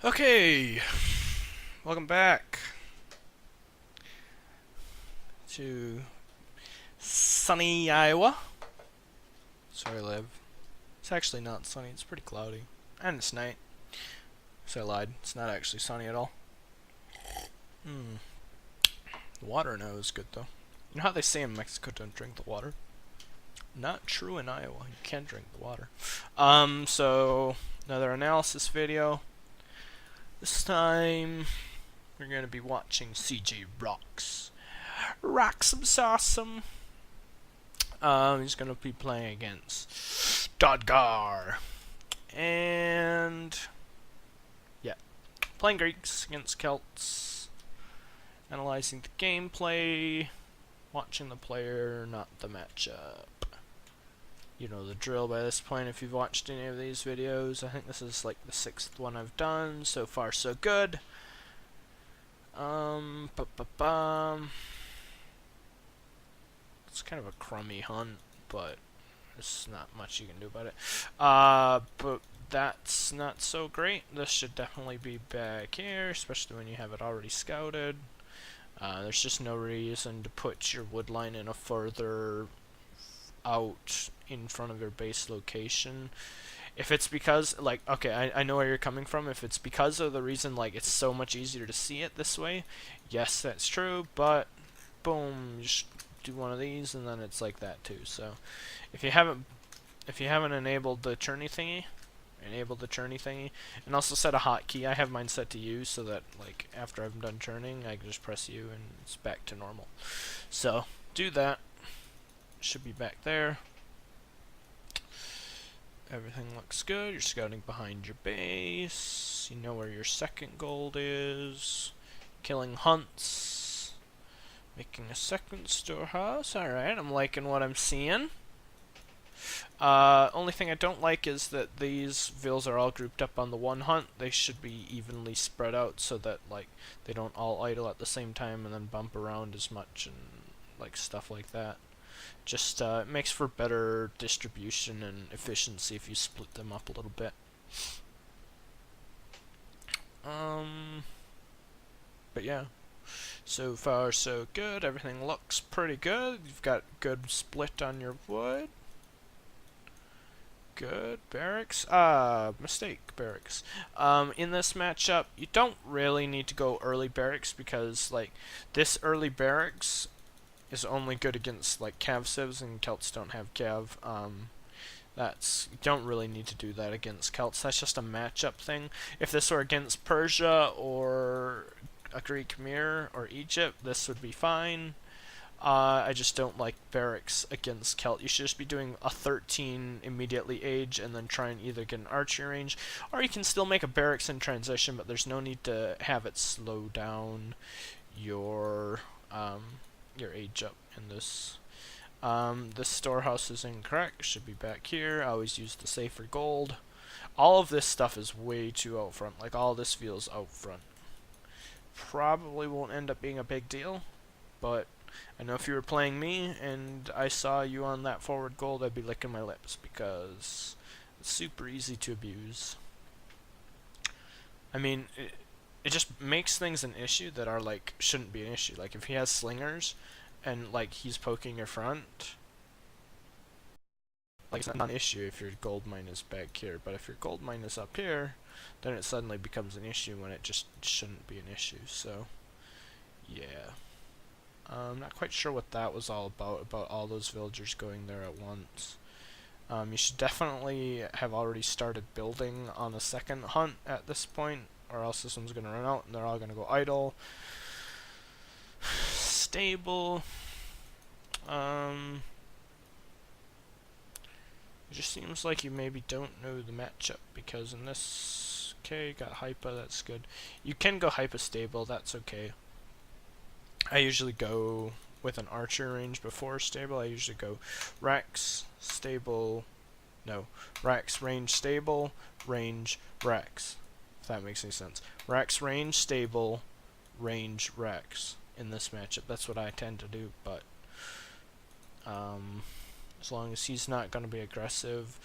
Okay, welcome back to sunny Iowa. Sorry, I live. It's actually not sunny, it's pretty cloudy. And it's night. So I lied, it's not actually sunny at all. The water now is good though. You know how they say in Mexico don't drink the water? Not true in Iowa, you can drink the water. So another analysis video. This time we're gonna be watching CJ Rocks. Rock some awesome. He's gonna be playing against Dodgar. And yeah. Playing Greeks against Celts. Analyzing the gameplay. Watching the player, not the matchup. You know the drill by this point if you've watched any of these videos. I think this is like the 6th one I've done. So far so good. It's kind of a crummy hunt, but there's not much you can do about it. But that's not so great. This should definitely be back here, especially when you have it already scouted. There's just no reason to put your wood line in a further out in front of your base location. If it's because, like, okay, I know where you're coming from. If it's because of the reason, like, it's so much easier to see it this way, yes, that's true, but, boom, you just do one of these, and then it's like that too. So, if you haven't enabled the churny thingy, and also set a hotkey. I have mine set to U, so that, like, after I'm done churning, I can just press U, and it's back to normal. So, do that. Should be back there. Everything looks good. You're scouting behind your base. You know where your second gold is. Killing hunts. Making a second storehouse. Alright, I'm liking what I'm seeing. Only thing I don't like is that these vills are all grouped up on the one hunt. They should be evenly spread out so that, like, they don't all idle at the same time and then bump around as much and, like, stuff like that. Just it makes for better distribution and efficiency if you split them up a little bit. But yeah, so far so good. Everything looks pretty good. You've got good split on your wood. Good barracks. Mistake barracks. In this matchup, you don't really need to go early barracks because, like, this early barracks is only good against, like, cav civs, and Celts don't have cav. You don't really need to do that against Celts. That's just a matchup thing. If this were against Persia or a Greek mirror or Egypt, this would be fine. I just don't like barracks against Celt. You should just be doing a 13 immediately age and then try and either get an archery range, or you can still make a barracks in transition, but there's no need to have it slow down your age up in this. This storehouse is incorrect. It should be back here. I always use the safer gold. All of this stuff is way too out front. Like, all this feels out front. Probably won't end up being a big deal, but I know if you were playing me and I saw you on that forward gold, I'd be licking my lips because it's super easy to abuse. I mean, it just makes things an issue that are, like, shouldn't be an issue. Like, if he has slingers and, like, he's poking your front, like, it's not an issue if your gold mine is back here. But if your gold mine is up here, then it suddenly becomes an issue when it just shouldn't be an issue. So, yeah. I'm not quite sure what that was all about all those villagers going there at once. You should definitely have already started building on a second hunt at this point, or else this one's going to run out and they're all going to go idle. Stable. It just seems like you maybe don't know the matchup, because in this, okay, got hypa, that's good. You can go hypa stable, that's okay. I usually go with an archer range before stable. I usually go Rex, stable, no, Rex, range, stable, range, Rex. If that makes any sense. Rex, range, stable, range, Rex. In this matchup, that's what I tend to do, but as long as he's not going to be aggressive,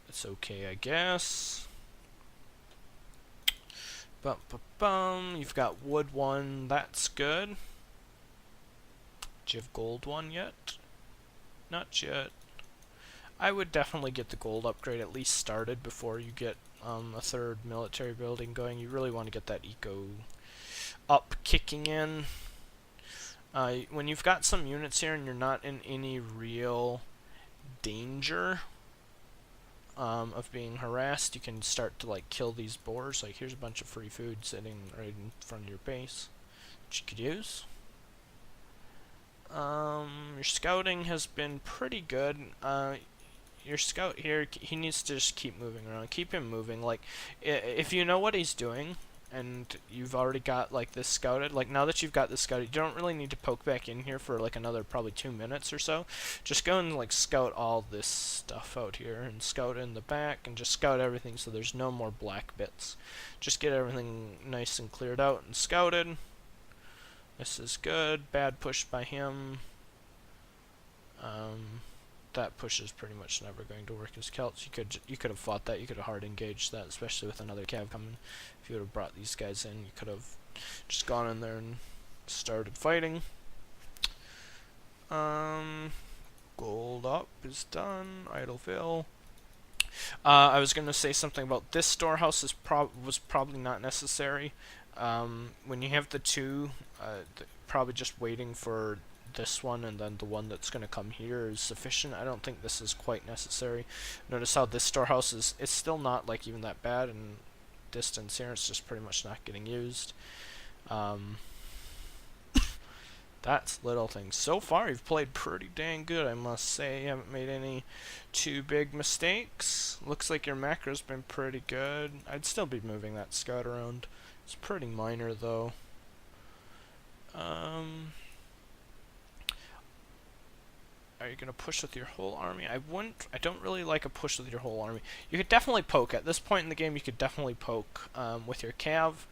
it's okay, I guess. Bum, bum, bum. You've got wood 1, that's good. Do you have gold 1 yet? Not yet. I would definitely get the gold upgrade at least started before you get a third military building going. You really want to get that eco up kicking in. When you've got some units here and you're not in any real danger of being harassed, you can start to like kill these boars. Like here's a bunch of free food sitting right in front of your base that you could use. Your scouting has been pretty good. Your scout here, he needs to just keep moving around. Keep him moving. Like, if you know what he's doing, and you've already got, like, this scouted, like, now that you've got this scouted, you don't really need to poke back in here for, like, another probably 2 minutes or so. Just go and, like, scout all this stuff out here, and scout in the back, and just scout everything so there's no more black bits. Just get everything nice and cleared out and scouted. This is good. Bad push by him. That push is pretty much never going to work as Celts. You could have fought that. You could have hard engaged that, especially with another cav coming. If you would have brought these guys in, you could have just gone in there and started fighting. Gold up is done. Idle fill. I was going to say something about this storehouse was probably not necessary. When you have the two, probably just waiting for this one and then the one that's going to come here is sufficient. I don't think this is quite necessary. Notice how this storehouse it's still not like even that bad in distance here. It's just pretty much not getting used. That's little things. So far you've played pretty dang good, I must say. You haven't made any too big mistakes. Looks like your macro's been pretty good. I'd still be moving that scout around. It's pretty minor though. Are you going to push with your whole army? I don't really like a push with your whole army. You could definitely poke. At this point in the game, you could definitely poke with your cav.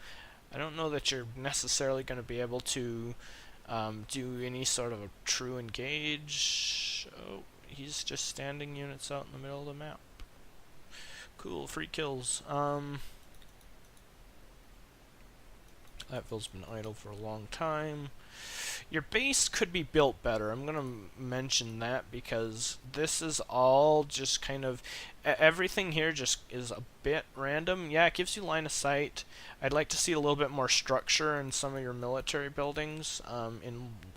I don't know that you're necessarily going to be able to do any sort of a true engage. Oh, he's just standing units out in the middle of the map. Cool, free kills. That field's been idle for a long time. Your base could be built better. I'm going to mention that because this is all just kind of... everything here just is a bit random. Yeah, it gives you line of sight. I'd like to see a little bit more structure in some of your military buildings.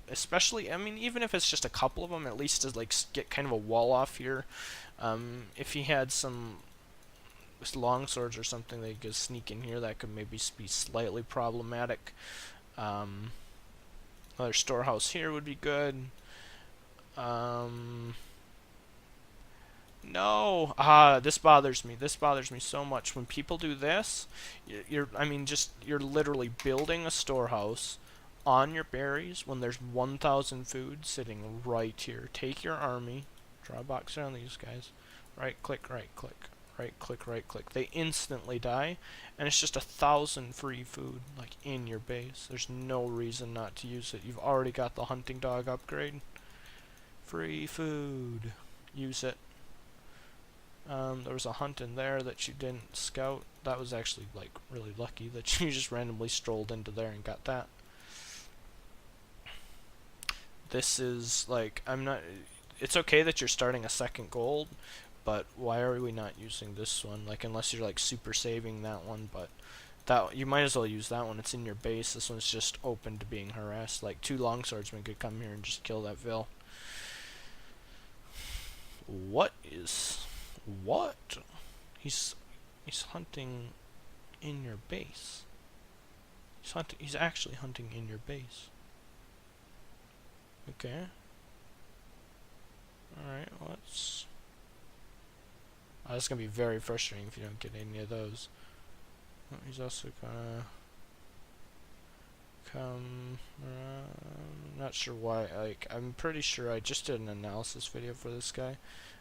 Especially, I mean, even if it's just a couple of them, at least to like get kind of a wall off here. If you had some long swords or something that you could sneak in here, that could maybe be slightly problematic. Another storehouse here would be good. No! This bothers me. This bothers me so much. When people do this, you're literally building a storehouse on your berries when there's 1,000 food sitting right here. Take your army, draw a box around these guys, right click, right click. Right click, right click. They instantly die, and it's just 1,000 free food, like, in your base. There's no reason not to use it. You've already got the hunting dog upgrade. Free food. Use it. There was a hunt in there that you didn't scout. That was actually, like, really lucky that you just randomly strolled into there and got that. This is, like, it's okay that you're starting a second gold, but why are we not using this one? Like, unless you're like super saving that one, but that you might as well use that one. It's in your base. This one's just open to being harassed. Like 2 longswordsmen could come here and just kill that vill. What? He's hunting in your base. He's actually hunting in your base. Okay. Alright, let's... that's going to be very frustrating if you don't get any of those. Oh, he's also going to come around. Not sure why. Like, I'm pretty sure I just did an analysis video for this guy.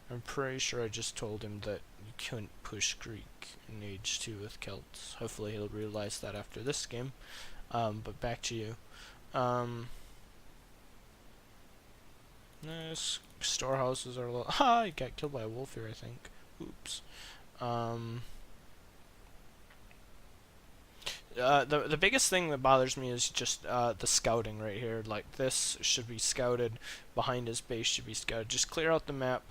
I'm pretty sure I just told him that you couldn't push Greek in Age 2 with Celts. Hopefully he'll realize that after this game. But back to you. Storehouses are a little... he got killed by a wolf here, I think. Oops. The biggest thing that bothers me is just the scouting right here. Like, this should be scouted, behind his base should be scouted. Just clear out the map.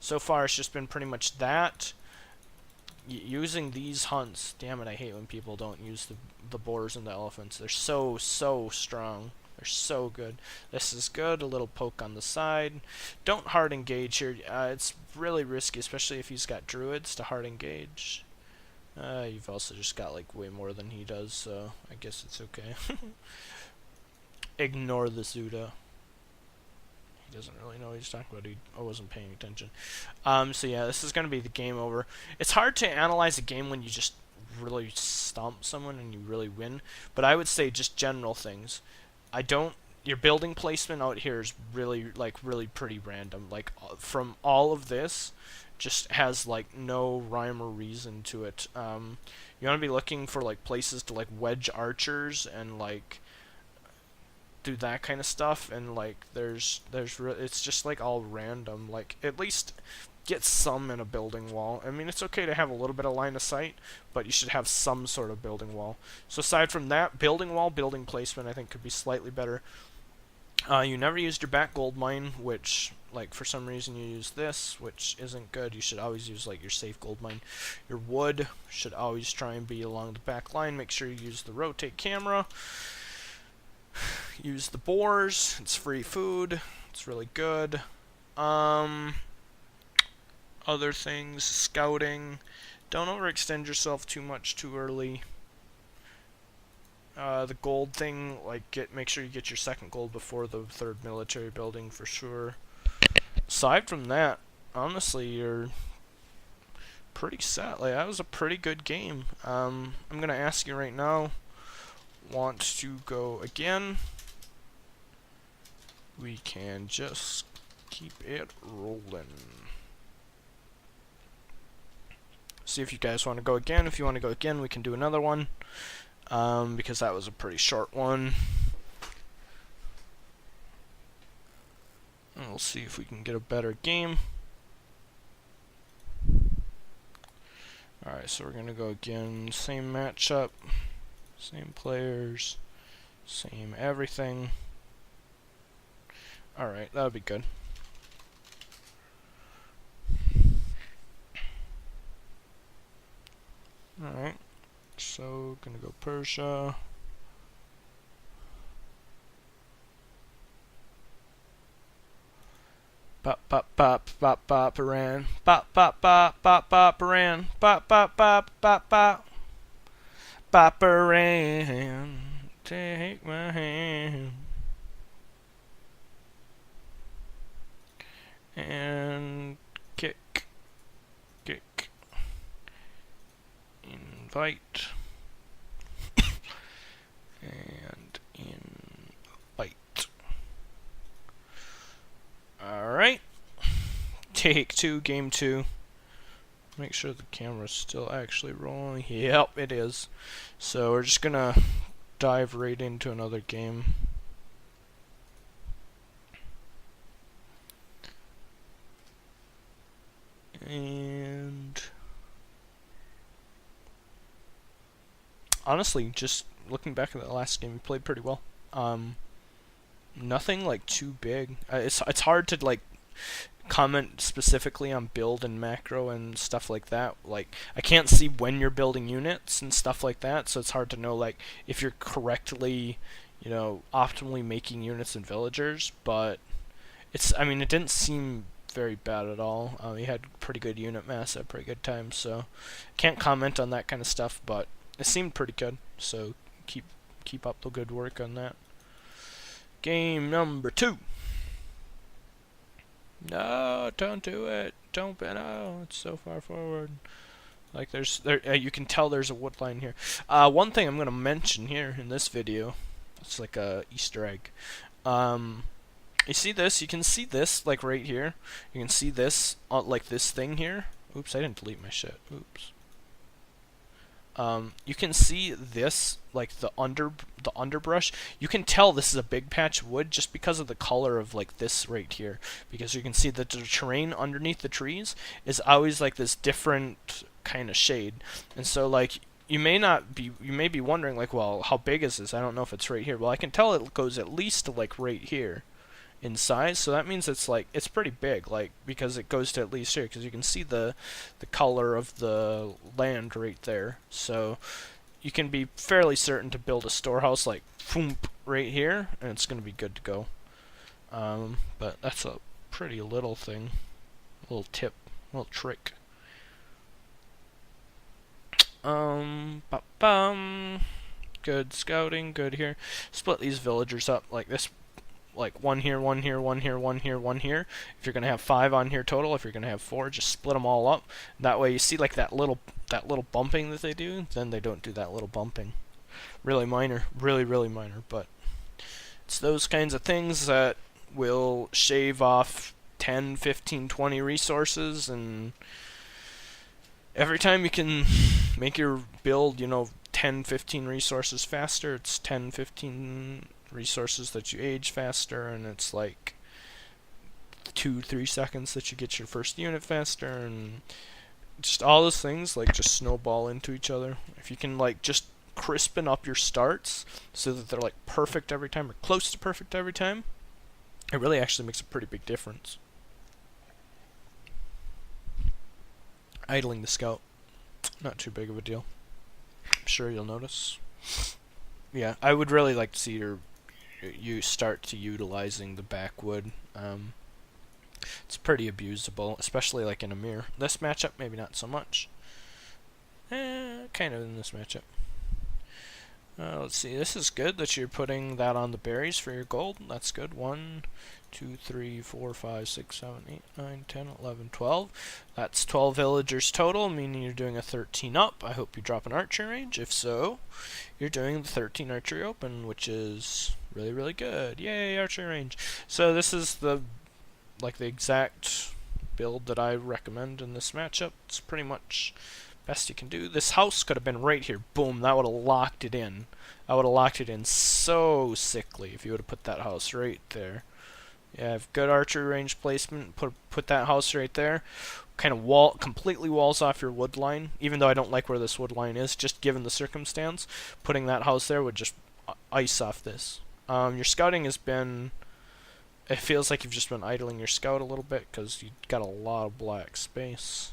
So far, it's just been pretty much that. Using these hunts, damn it, I hate when people don't use the boars and the elephants. They're so strong. They're so good. This is good. A little poke on the side. Don't hard engage here. It's really risky, especially if he's got druids to hard engage. You've also just got like way more than he does, so I guess it's okay. Ignore the Zuda. He doesn't really know what he's talking about. I wasn't paying attention. So yeah, this is going to be the game over. It's hard to analyze a game when you just really stomp someone and you really win, but I would say just general things. Your building placement out here is really pretty random. Like, from all of this, just has like no rhyme or reason to it. You want to be looking for like places to like wedge archers and like do that kind of stuff, and like it's just like all random. Like, at least get some in a building wall. I mean, it's okay to have a little bit of line of sight, but you should have some sort of building wall. So aside from that, building wall, building placement, I think could be slightly better. You never used your back gold mine, which, like, for some reason you use this, which isn't good. You should always use like your safe gold mine. Your wood should always try and be along the back line. Make sure you use the rotate camera. Use the boars. It's free food. It's really good. Other things, scouting. Don't overextend yourself too much too early. The gold thing, like, make sure you get your second gold before the third military building for sure. Aside from that, honestly, you're pretty set. Like, that was a pretty good game. I'm gonna ask you right now, want to go again? We can just keep it rolling. See if you guys want to go again. If you want to go again, we can do another one. Because that was a pretty short one. And we'll see if we can get a better game. Alright, so we're going to go again. Same matchup. Same players. Same everything. Alright, that'll be good. Alright, so gonna go Persia. Bop bop bop bop bop Iran. Bop bop bop bop bop Iran. Bop bop bop bop bop bop Iran. Take my hand. And kick. Kick. Invite. And invite. Alright. Take two, game two. Make sure the camera's still actually rolling. Yep, it is. So we're just gonna dive right into another game. And honestly, just looking back at the last game, we played pretty well. Nothing like too big. It's hard to like comment specifically on build and macro and stuff like that. Like, I can't see when you're building units and stuff like that, so it's hard to know like if you're correctly, you know, optimally making units and villagers. But I mean, it didn't seem very bad at all. He had pretty good unit mass at pretty good times, so can't comment on that kind of stuff, but it seemed pretty good. So keep up the good work on that. Game number 2. No, don't do it. Don't be. No, it's so far forward. Like you can tell there's a wood line here. One thing I'm gonna mention here in this video, it's like a Easter egg. You see this? You can see this like right here. You can see this like this thing here. Oops, I didn't delete my shit. Oops. You can see this, like the underbrush. You can tell this is a big patch of wood just because of the color of like this right here. Because you can see that the terrain underneath the trees is always like this different kind of shade. And so like you may be wondering like, well, how big is this? I don't know if it's right here. Well, I can tell it goes at least to like right here in size, so that means it's pretty big, like, because it goes to at least here, because you can see the color of the land right there. So you can be fairly certain to build a storehouse like boom right here, and it's going to be good to go. But that's a pretty little thing, little tip, little trick. Good scouting, good here. Split these villagers up like this, like one here, one here, one here, one here, one here. If you're gonna have 5 on here total, if you're gonna have 4, just split them all up. That way, you see like that little bumping that they do. Then they don't do that little bumping. Really minor, really minor, but it's those kinds of things that will shave off 10, 15, 20 resources, and every time you can make your build, 10, 15 resources faster, it's 10, 15 resources that you age faster, and it's like 2, 3 seconds that you get your first unit faster, and just all those things like just snowball into each other. If you can like just crispen up your starts so that they're like perfect every time or close to perfect every time, it really actually makes a pretty big difference. Idling the scout, not too big of a deal. I'm sure you'll notice. Yeah, I would really like to see you start to utilizing the backwood. It's pretty abusable, especially like in a mirror. This matchup, maybe not so much. Kind of in this matchup. Let's see, this is good that you're putting that on the berries for your gold. That's good. 1, 2, 3, 4, 5, 6, 7, 8, 9, 10, 11, 12. That's 12 villagers total, meaning you're doing a 13 up. I hope you drop an archer range. If so, you're doing the 13 archery open, which is really good. Yay, archery range. So this is the exact build that I recommend in this matchup. It's pretty much best you can do. This house could have been right here. Boom, that would have locked it in. I would have locked it in so sickly if you would have put that house right there. Yeah, have good archery range placement. Put that house right there. Kind of completely walls off your wood line. Even though I don't like where this wood line is, just given the circumstance, putting that house there would just ice off this. Your scouting has been. It feels like you've just been idling your scout a little bit because you've got a lot of black space.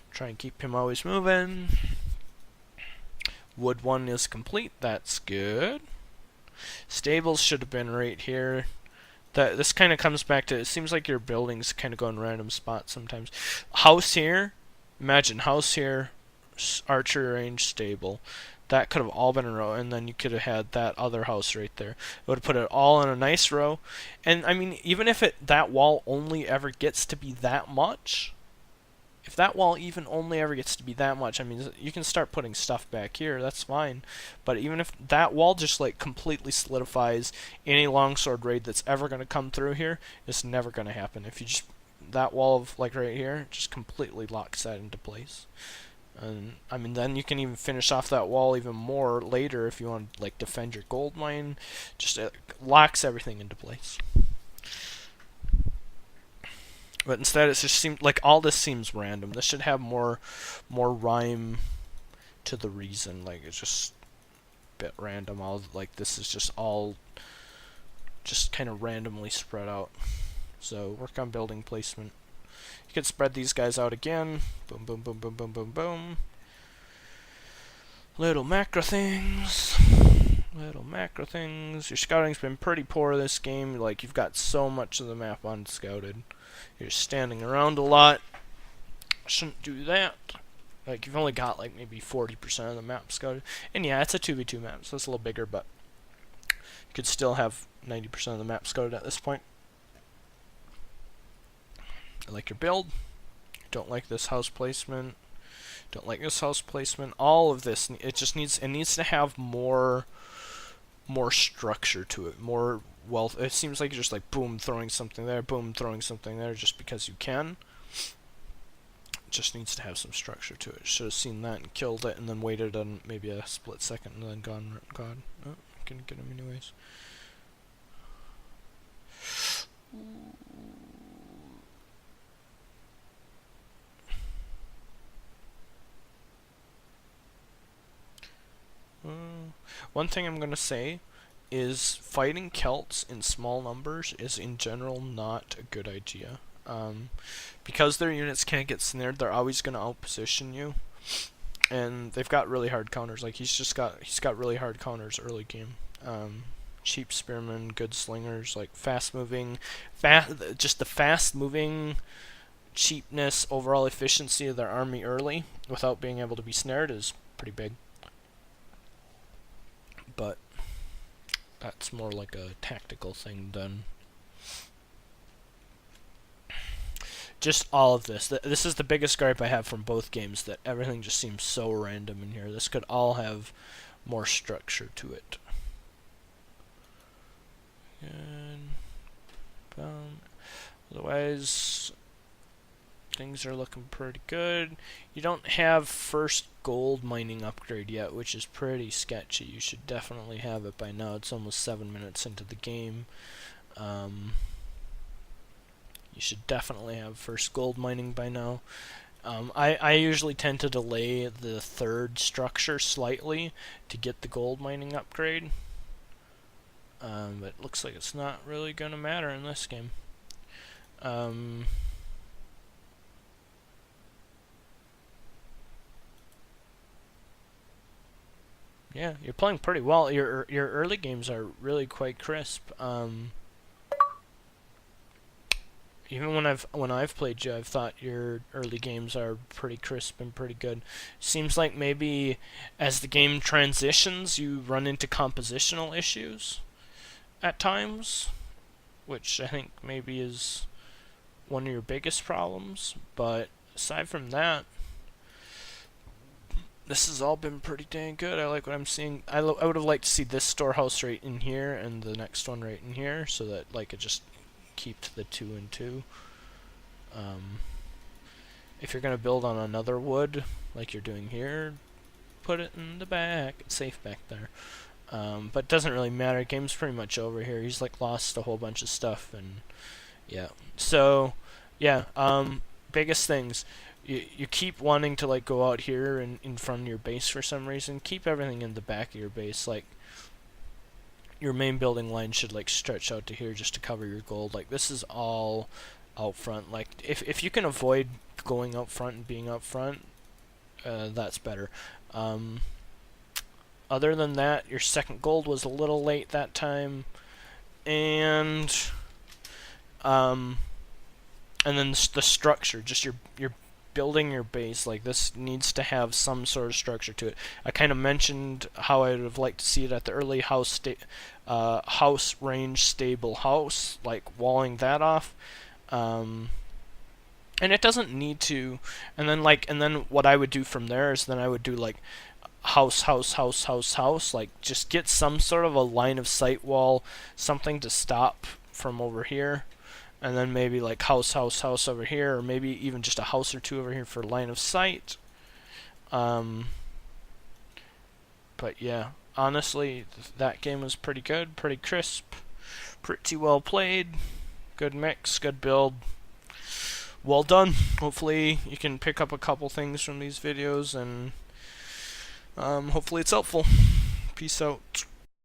Try and keep him always moving. Wood 1 is complete. That's good. Stables should have been right here. This kind of comes back to, it seems like your buildings kind of go in random spots sometimes. House here. Imagine house here, archery range, stable. That could have all been in a row, and then you could have had that other house right there. It would have put it all in a nice row. And I mean, even if that wall only ever gets to be that much, if that wall even only ever gets to be that much, I mean, you can start putting stuff back here, that's fine. But even if that wall just like completely solidifies any longsword raid that's ever going to come through here, it's never going to happen. If you just, that wall of like right here, just completely locks that into place. And I mean, then you can even finish off that wall even more later if you want to like defend your gold mine. Just locks everything into place. But instead, it just seems like all this seems random. This should have more rhyme to the reason. Like it's just a bit random. This is just all just kind of randomly spread out. So work on building placement. You can spread these guys out again. Boom, boom, boom, boom, boom, boom, boom. Little macro things. Little macro things. Your scouting's been pretty poor this game. Like, you've got so much of the map unscouted. You're standing around a lot. Shouldn't do that. Like, you've only got, like, maybe 40% of the map scouted. And yeah, it's a 2v2 map, so it's a little bigger, but you could still have 90% of the map scouted at this point. I like your build. Don't like this house placement. Don't like this house placement. All of this, it needs to have more structure to it, more wealth. It seems like you're just like boom throwing something there, boom throwing something there, just because you can. It just needs to have some structure to it. Should have seen that and killed it, and then waited on maybe a split second, and then gone. Oh, I can get him anyways. one thing I'm gonna say is fighting Celts in small numbers is in general not a good idea. Because their units can't get snared, they're always gonna outposition you, and they've got really hard counters. Like he's got really hard counters early game. Cheap spearmen, good slingers, like fast moving, just the fast moving cheapness, overall efficiency of their army early without being able to be snared is pretty big. But that's more like a tactical thing than just all of this. This is the biggest gripe I have from both games, that everything just seems so random in here. This could all have more structure to it. And otherwise, things are looking pretty good. You don't have first gold mining upgrade yet, which is pretty sketchy. You should definitely have it by now. It's almost 7 minutes into the game. You should definitely have first gold mining by now. I usually tend to delay the third structure slightly to get the gold mining upgrade. But it looks like it's not really going to matter in this game. Yeah, you're playing pretty well. Your early games are really quite crisp. Even when I've played you, I've thought your early games are pretty crisp and pretty good. Seems like maybe as the game transitions, you run into compositional issues at times, which I think maybe is one of your biggest problems. But aside from that, this has all been pretty dang good. I like what I'm seeing. I would have liked to see this storehouse right in here and the next one right in here, so that like it just keep the 2 and 2. If you're gonna build on another wood like you're doing here, put it in the back. It's safe back there. But it doesn't really matter. Game's pretty much over here. He's like lost a whole bunch of stuff, and yeah. So yeah, biggest things. You keep wanting to like go out here and in front of your base for some reason. Keep everything in the back of your base. Like your main building line should like stretch out to here just to cover your gold. Like this is all out front. Like if you can avoid going out front and being out front, that's better. Other than that, your second gold was a little late that time, and then the structure, just your building your base, like this needs to have some sort of structure to it. I kind of mentioned how I would have liked to see it at the early house range stable house, like walling that off. And it doesn't need to. And then what I would do from there is then I would do like house, like just get some sort of a line of sight wall, something to stop from over here. And then maybe like house over here, or maybe even just a house or two over here for line of sight. But yeah, honestly, that game was pretty good, pretty crisp, pretty well played, good mix, good build. Well done. Hopefully you can pick up a couple things from these videos, and hopefully it's helpful. Peace out.